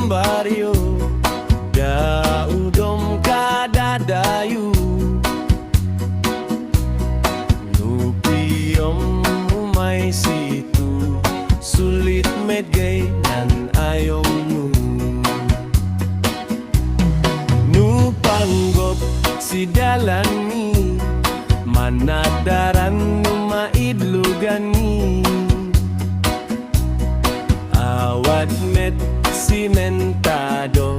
baryo daudom kadadayu nupiyom umay situ sulit medgay nan ayaw nupanggop si dalani manadaran numaidlugani awad met simentado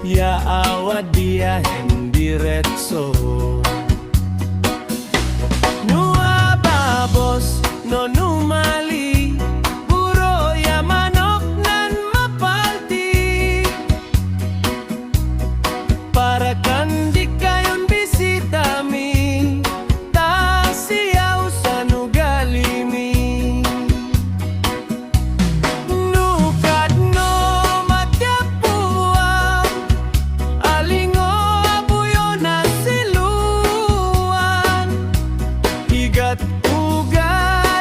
ya awad dia hendiretso nua babos no numali puro ya manok nan mapalti para kan di kayon bisita mi ta siyaw sa nugalimi nukad no matyapuan alingo abuyo na siluan igat uga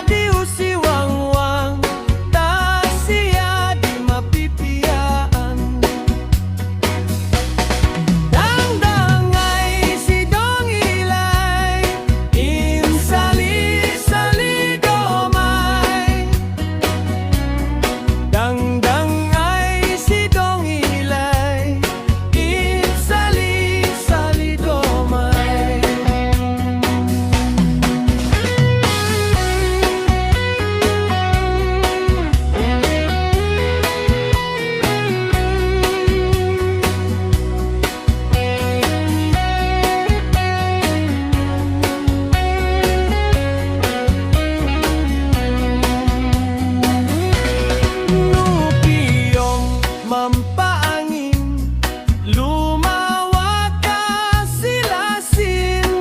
di usiwangwang ta siya di mapipiyaan dangdangay si dong ilay insali-sali domay dangdangay si dong ilay insali-sali domay nupiyong mampaangin lumawa ka silasin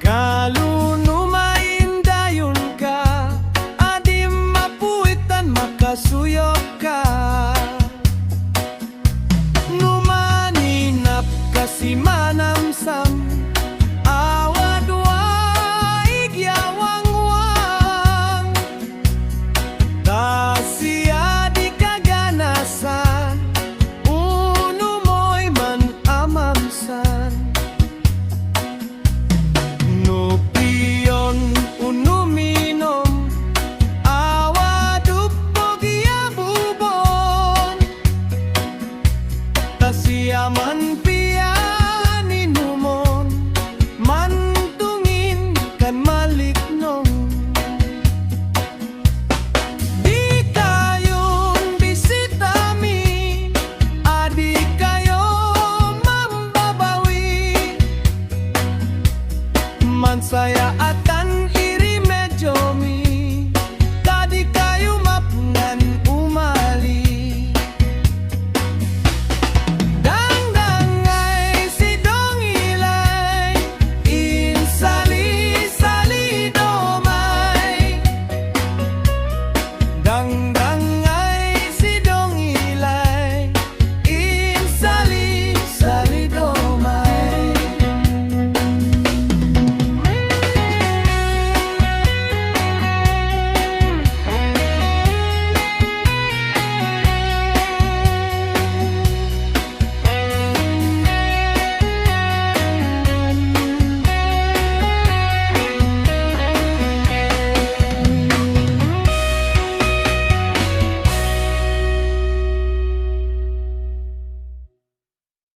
kalunumain dayon ka adim mapuitan makasuyo